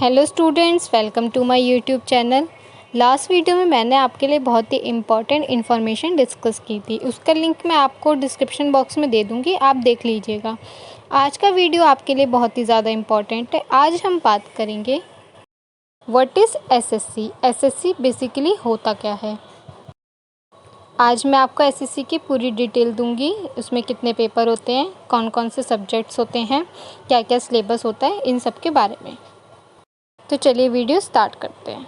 Hello students, welcome to my YouTube channel. Last video में मैंने आपके लिए बहुत ही इम्पॉर्टेंट इन्फॉर्मेशन डिस्कस की थी। उसका लिंक मैं आपको डिस्क्रिप्शन बॉक्स में दे दूँगी, आप देख लीजिएगा। आज का वीडियो आपके लिए बहुत ही ज़्यादा इम्पॉर्टेंट है। आज हम बात करेंगे what is SSC. SSC basically होता क्या है। आज मैं आपको एसएससी की पूरी डिटेल दूंगी। उसमें कितने पेपर होते हैं, कौन कौन से सब्जेक्ट्स होते हैं, क्या क्या सिलेबस होता है, इन सब के बारे में। तो चलिए वीडियो स्टार्ट करते हैं।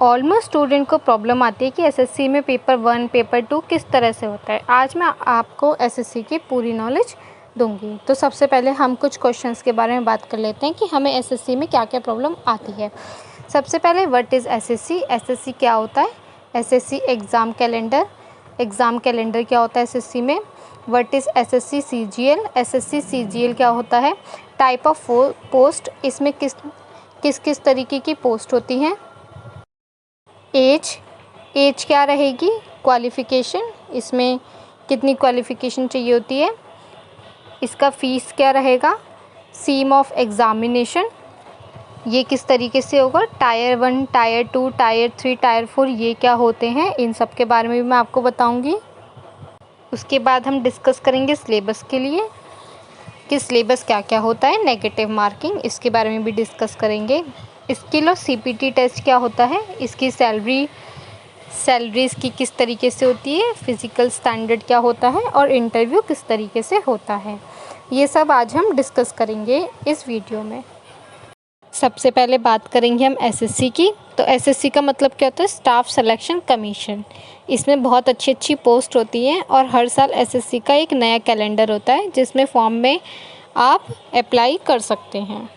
ऑलमोस्ट स्टूडेंट को प्रॉब्लम आती है कि एसएससी में पेपर 1 पेपर 2 किस तरह से होता है। आज मैं आपको एसएससी की पूरी नॉलेज दूंगी। तो सबसे पहले हम कुछ क्वेश्चंस के बारे में बात कर लेते हैं कि हमें एसएससी में क्या क्या प्रॉब्लम आती है। सबसे पहले व्हाट इज़ एसएससी। एसएससी क्या होता है। SSC exam calendar. Exam calendar क्या होता है एसएससी में। What is SSC CGL. SSC CGL क्या होता है। टाइप ऑफ पोस्ट, इसमें किस किस तरीके की पोस्ट होती हैं। एज क्या रहेगी। क्वालिफ़िकेशन, इसमें कितनी क्वालिफ़िकेशन चाहिए होती है। इसका फ़ीस क्या रहेगा। सीम ऑफ एग्ज़ामिनेशन, ये किस तरीके से होगा। टायर 1, टायर 2, टायर 3, टायर 4 ये क्या होते हैं, इन सब के बारे में भी मैं आपको बताऊंगी। उसके बाद हम डिस्कस करेंगे सिलेबस के लिए कि सिलेबस क्या क्या होता है। नेगेटिव मार्किंग, इसके बारे में भी डिस्कस करेंगे। स्किल और सीपीटी टेस्ट क्या होता है। इसकी सैलरीज़ की किस तरीके से होती है। फिज़िकल स्टैंडर्ड क्या होता है और इंटरव्यू किस तरीके से होता है। ये सब आज हम डिस्कस करेंगे इस वीडियो में। सबसे पहले बात करेंगे हम एसएससी की। तो एसएससी का मतलब क्या होता है। Staff selection commission. इसमें बहुत अच्छी अच्छी पोस्ट होती हैं और हर साल एसएससी का एक नया कैलेंडर होता है जिसमें फॉर्म में आप अप्लाई कर सकते हैं।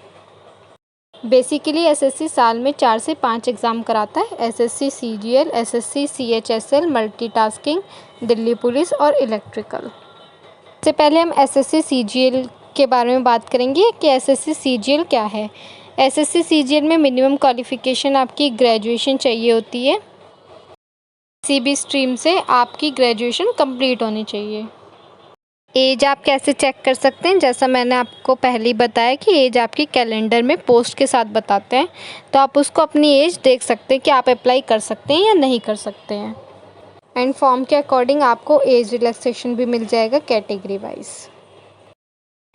बेसिकली एसएससी साल में 4 से 5 एग्ज़ाम कराता है। SSC CGL, SSC CHSL, multitasking, Delhi police और इलेक्ट्रिकल। सबसे पहले हम एसएससी सीजीएल के बारे में बात करेंगे कि एसएससी सीजीएल क्या है। एसएससी सीजीएल में मिनिमम क्वालिफ़िकेशन आपकी ग्रेजुएशन चाहिए होती है। किसी भी स्ट्रीम से आपकी ग्रेजुएशन कंप्लीट होनी चाहिए। एज आप कैसे चेक कर सकते हैं, जैसा मैंने आपको पहले ही बताया कि एज आपकी कैलेंडर में पोस्ट के साथ बताते हैं, तो आप उसको अपनी एज देख सकते हैं कि आप अप्लाई कर सकते हैं या नहीं कर सकते हैं। एंड फॉर्म के अकॉर्डिंग आपको एज रिलैक्सेशन भी मिल जाएगा कैटेगरी वाइज।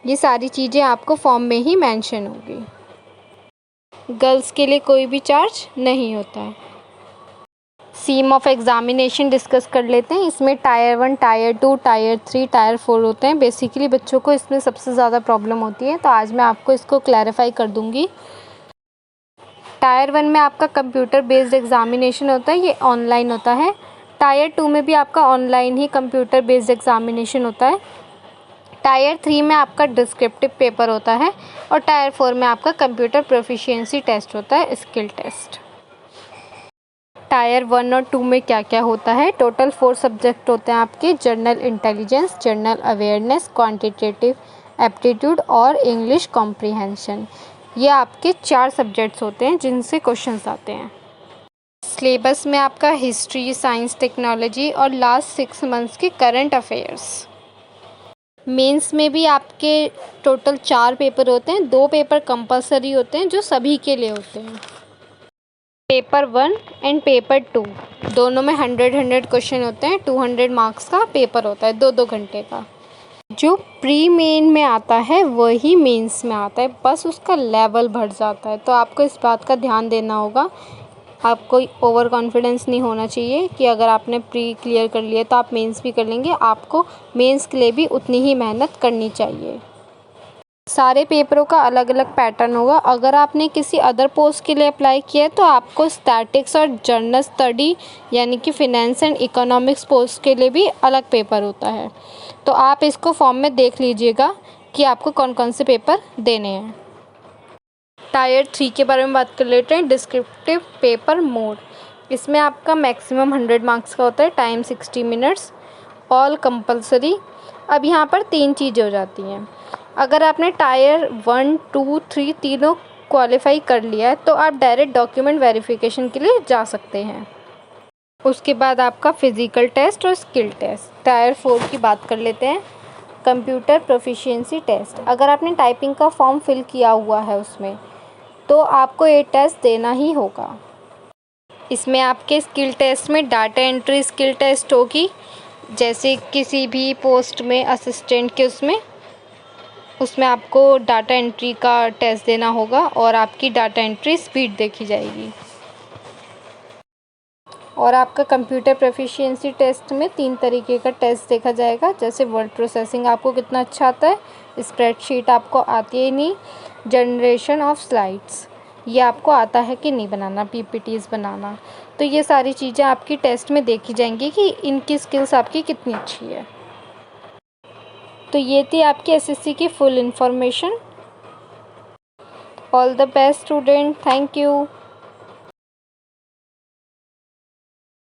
ये सारी चीज़ें आपको फॉर्म में ही मेंशन होगी। गर्ल्स के लिए कोई भी चार्ज नहीं होता है। सीम ऑफ एग्ज़ामिनेशन डिस्कस कर लेते हैं। इसमें टायर 1, टायर 2, टायर 3, टायर 4 होते हैं। बेसिकली बच्चों को इसमें सबसे ज़्यादा प्रॉब्लम होती है, तो आज मैं आपको इसको क्लैरिफाई कर दूंगी। टायर 1 में आपका कंप्यूटर बेस्ड एग्ज़ामिनेशन होता है, ये ऑनलाइन होता है। टायर 2 में भी आपका ऑनलाइन ही कंप्यूटर बेस्ड एग्ज़ामिनेशन होता है। टायर 3 में आपका डिस्क्रिप्टिव पेपर होता है और टायर 4 में आपका कंप्यूटर प्रोफिशिएंसी टेस्ट होता है, स्किल टेस्ट। टायर 1 और 2 में क्या क्या होता है। टोटल 4 सब्जेक्ट होते हैं आपके। General intelligence, general awareness, quantitative aptitude और इंग्लिश कॉम्प्रिहेंशन। ये आपके 4 सब्जेक्ट्स होते हैं जिनसे क्वेश्चंस आते हैं। सिलेबस में आपका हिस्ट्री, साइंस, टेक्नोलॉजी और लास्ट 6 मंथ्स के करंट अफेयर्स। मेंस में भी आपके टोटल 4 पेपर होते हैं। 2 पेपर कंपलसरी होते हैं जो सभी के लिए होते हैं। पेपर 1 एंड पेपर 2 दोनों में 100 क्वेश्चन होते हैं। 200 मार्क्स का पेपर होता है, 2-2 घंटे का। जो प्री मेन में आता है वही मेंस में आता है, बस उसका लेवल बढ़ जाता है। तो आपको इस बात का ध्यान देना होगा। आपको ओवर कॉन्फिडेंस नहीं होना चाहिए कि अगर आपने प्री क्लियर कर लिया तो आप मेंस भी कर लेंगे। आपको मेंस के लिए भी उतनी ही मेहनत करनी चाहिए। सारे पेपरों का अलग अलग पैटर्न होगा। अगर आपने किसी अदर पोस्ट के लिए अप्लाई किया है तो आपको स्टैटिक्स और जनरल स्टडी यानी कि फिनेंस एंड इकोनॉमिक्स पोस्ट के लिए भी अलग पेपर होता है। तो आप इसको फॉर्म में देख लीजिएगा कि आपको कौन कौन से पेपर देने हैं। टायर 3 के बारे में बात कर लेते हैं। डिस्क्रिप्टिव पेपर मोड, इसमें आपका मैक्सिमम 100 मार्क्स का होता है। Time 60 minutes, all compulsory. अब यहाँ पर 3 चीज़ें हो जाती हैं। अगर आपने टायर 1, 2, 3 तीनों क्वालिफाई कर लिया है तो आप डायरेक्ट डॉक्यूमेंट वेरिफिकेशन के लिए जा सकते हैं। उसके बाद आपका फ़िज़िकल टेस्ट और स्किल टेस्ट। टायर 4 की बात कर लेते हैं। कंप्यूटर प्रोफिशिएंसी टेस्ट, अगर आपने टाइपिंग का फॉर्म फिल किया हुआ है उसमें तो आपको ये टेस्ट देना ही होगा। इसमें आपके स्किल टेस्ट में डाटा एंट्री स्किल टेस्ट होगी, जैसे किसी भी पोस्ट में असिस्टेंट के उसमें आपको डाटा एंट्री का टेस्ट देना होगा और आपकी डाटा एंट्री स्पीड देखी जाएगी। और आपका कंप्यूटर प्रोफिशिएंसी टेस्ट में 3 तरीके का टेस्ट देखा जाएगा, जैसे वर्ड प्रोसेसिंग आपको कितना अच्छा आता है, स्प्रेडशीट आपको आती है नहीं, जनरेशन ऑफ स्लाइड्स ये आपको आता है कि नहीं बनाना, पीपीटीज बनाना। तो ये सारी चीज़ें आपकी टेस्ट में देखी जाएंगी कि इनकी स्किल्स आपकी कितनी अच्छी है। तो ये थी आपकी एसएससी की full information. All the best student, thank you.